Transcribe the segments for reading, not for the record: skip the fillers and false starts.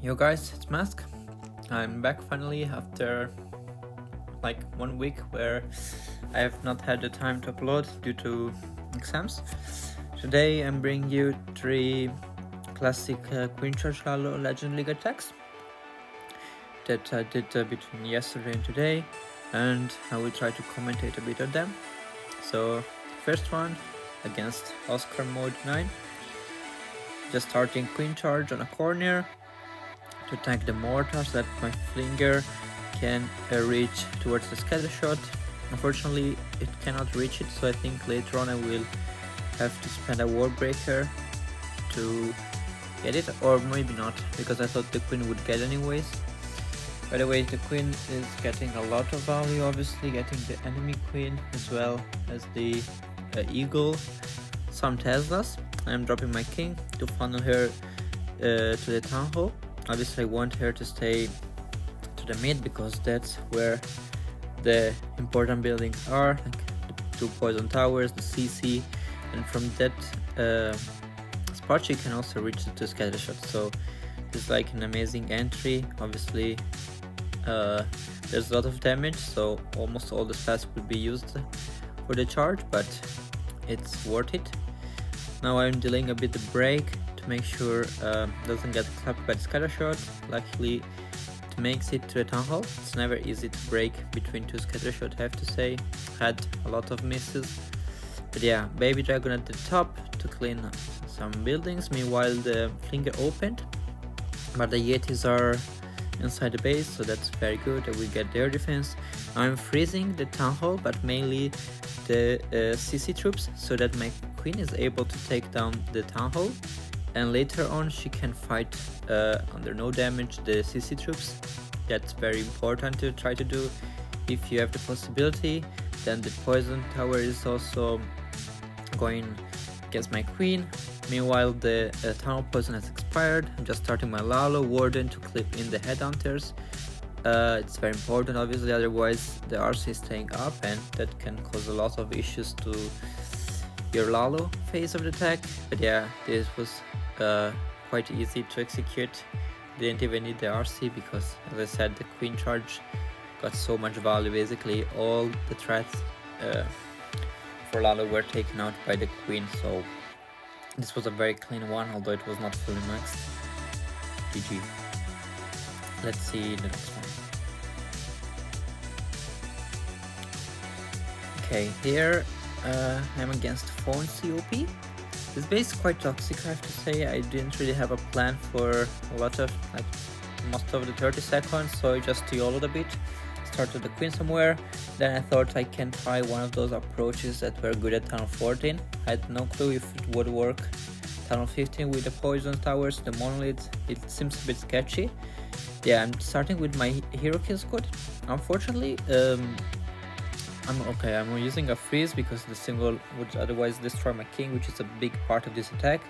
Yo guys, it's Mask. I'm back finally after like 1 week where I have not had the time to upload due to exams. Today I'm bringing you 3 classic Queen Charge LALO Legend League attacks that I did between yesterday and today, and I will try to commentate a bit of them. So first one against Oscar mode 9, just starting Queen Charge on a corner to attack the mortar so that my flinger can reach towards the scatter shot. Unfortunately it cannot reach it, so I think later on I will have to spend a wall breaker to get it, or maybe not, because I thought the queen would get anyways. By the way, the queen is getting a lot of value, obviously getting the enemy queen as well as the eagle, some Teslas. I'm dropping my king to funnel her to the town hall. Obviously I want her to stay to the mid because that's where the important buildings are, like the 2 poison towers, the CC, and from that spot she can also reach the 2 scatter shots. So it's like an amazing entry. Obviously there's a lot of damage, so almost all the spells will be used for the charge, but it's worth it. Now I'm delaying a bit the break to make sure doesn't get clapped by the scatter shot. Luckily it makes it to the town hall. It's never easy to break between 2 scatter shots, I have to say. Had a lot of misses, but yeah, baby dragon at the top to clean some buildings. Meanwhile the flinger opened, but the yetis are inside the base, so that's very good. We get their defense. I'm freezing the town hall, but mainly the CC troops, so that my queen is able to take down the town hall, and later on she can fight under no damage the CC troops. That's very important to try to do if you have the possibility. Then the poison tower is also going against my queen. Meanwhile the town hall poison has expired. I'm just starting my LALO warden to clip in the headhunters. It's very important, obviously, otherwise the RC is staying up and that can cause a lot of issues to your LALO phase of the attack. But yeah, this was quite easy to execute. Didn't even need the RC because, as I said, the queen charge got so much value. Basically all the threats for LALO were taken out by the queen, so this was a very clean one, although it was not fully maxed. GG. Let's see the next one. Okay, here I'm against phone COP. This base is quite toxic, I have to say. I didn't really have a plan for a lot of, like, most of the 30 seconds, so I just YOLO'd a bit. Started the queen somewhere, then I thought I can try one of those approaches that were good at tunnel 14. I had no clue if it would work. Tunnel 15 with the poison towers, the monolith, it seems a bit sketchy. Yeah, I'm starting with my hero kill squad. Unfortunately, I'm using a freeze because the single would otherwise destroy my king, which is a big part of this attack.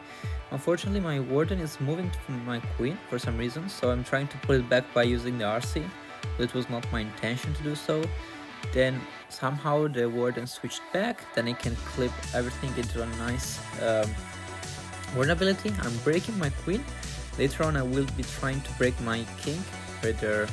Unfortunately, my warden is moving from my queen for some reason, so I'm trying to pull it back by using the RC. It was not my intention to do so. Then somehow the warden switched back, then I can clip everything into a nice warden ability. I'm breaking my queen. Later on I will be trying to break my king, rather,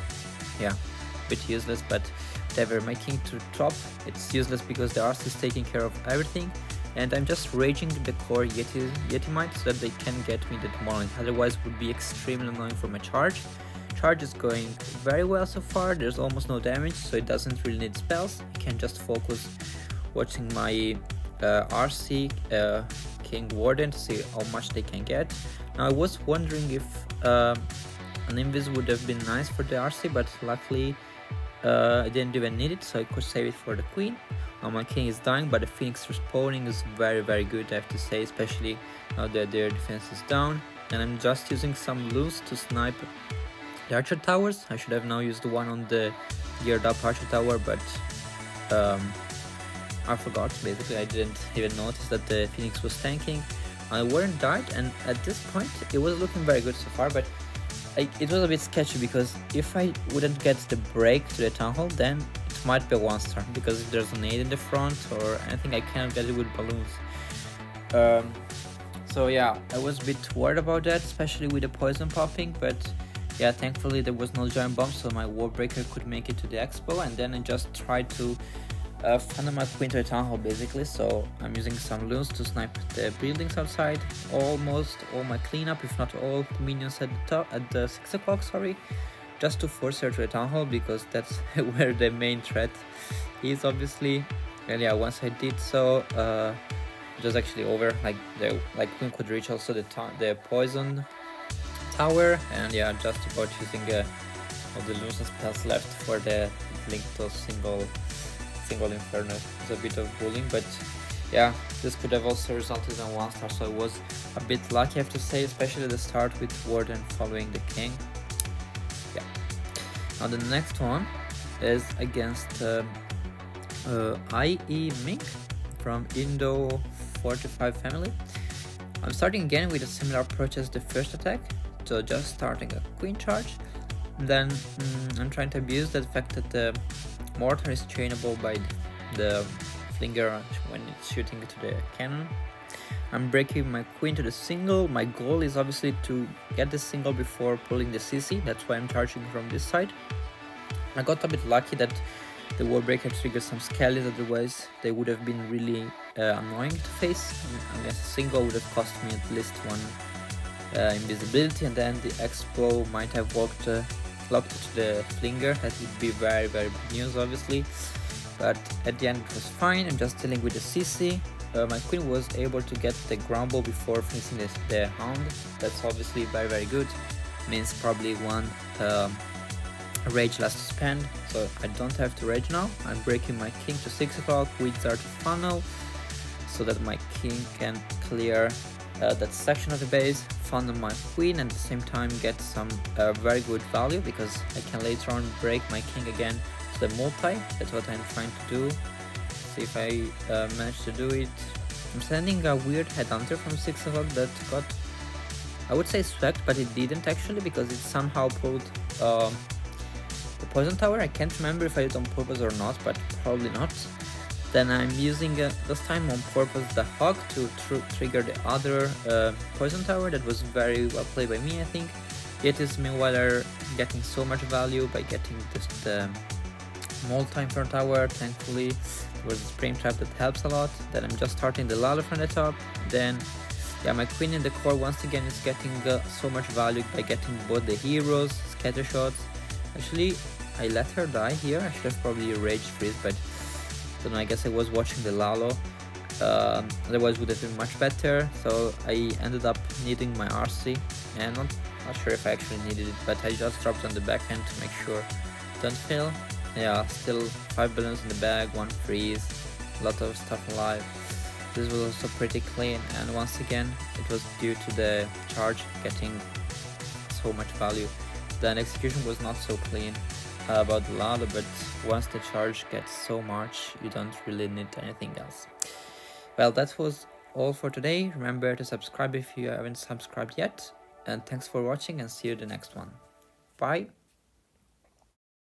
yeah, a bit useless, but whatever. My king to top, it's useless because the RC is taking care of everything, and I'm just raging the core Yetimite so that they can get me the monolith, otherwise it would be extremely annoying for my charge. Charge is going very well so far, there's almost no damage, so it doesn't really need spells. I can just focus watching my RC king warden to see how much they can get. Now I was wondering if an invis would have been nice for the RC, but luckily I didn't even need it, so I could save it for the queen. Now my king is dying, but the phoenix respawning is very good, I have to say, especially now that their defense is down. And I'm just using some loose to snipe the archer towers. I should have now used the one on the geared up archer tower, but I forgot. Basically I didn't even notice that the phoenix was tanking. My warden died, and at this point it was looking very good so far, but it was a bit sketchy because if I wouldn't get the break to the town hall, then it might be a 1-star, because if there's a nade in the front or anything, I cannot get it with balloons. So yeah, I was a bit worried about that, especially with the poison popping, but yeah, thankfully there was no giant bomb, so my wall breaker could make it to the expo, and then I just tried to funnel my queen to the town hall basically. So I'm using some loons to snipe the buildings outside. Almost all my cleanup, if not all, minions at the top at the 6 o'clock, sorry, just to force her to the town hall, because that's where the main threat is, obviously. And yeah, once I did so, it was actually over. Like the queen could reach also the poison tower, and yeah, just about using all the loons and spells left for the link to single inferno. It's a bit of bullying, but yeah, this could have also resulted in 1 star, so I was a bit lucky, I have to say, especially at the start with Warden following the king. Yeah. Now the next one is against IE Mink from Indo 45 family. I'm starting again with a similar approach as the first attack, so just starting a queen charge. Then I'm trying to abuse the fact that the mortar is chainable by the flinger when it's shooting to the cannon. I'm breaking my queen to the single. My goal is obviously to get the single before pulling the CC, that's why I'm charging from this side. I got a bit lucky that the wall breaker triggered some skellies, otherwise they would have been really annoying to face. I guess a single would have cost me at least 1 invisibility, and then the expo might have locked to the flinger. That would be very very bad news, obviously, but at the end it was fine. I'm just dealing with the CC. My queen was able to get the grumble before finishing the hound. That's obviously very very good. Means probably 1 rage less to spend, so I don't have to rage now. I'm breaking my king to 6 o'clock, wizard to funnel, so that my king can clear that section of the base, funnel my queen, and at the same time get some very good value, because I can later on break my king again to the multi. That's what I'm trying to do. See if I manage to do it. I'm sending a weird headhunter from 6 o'clock that got, I would say, swept, but it didn't actually, because it somehow pulled the poison tower. I can't remember if I did it on purpose or not, but probably not. Then I'm using this time on purpose the hog to trigger the other poison tower. That was very well played by me, I think. Yet is meanwhile are getting so much value by getting this multi-inferno tower. Thankfully there was a spring trap that helps a lot. Then I'm just starting the LALO from the top. Then yeah, my queen in the core once again is getting so much value by getting both the heroes, scatter shots. Actually, I let her die here. I should have probably rage freeze, but I don't know, I guess I was watching the LALO. Otherwise would have been much better. So I ended up needing my RC, and not sure if I actually needed it, but I just dropped on the back end to make sure don't fail. Yeah, still 5 balloons in the bag, 1 freeze, a lot of stuff alive. This was also pretty clean, and once again it was due to the charge getting so much value. The execution was not so clean about the LALO, but once the charge gets so much, you don't really need anything else. Well, that was all for today. Remember to subscribe if you haven't subscribed yet, and thanks for watching, and see you in the next one. Bye.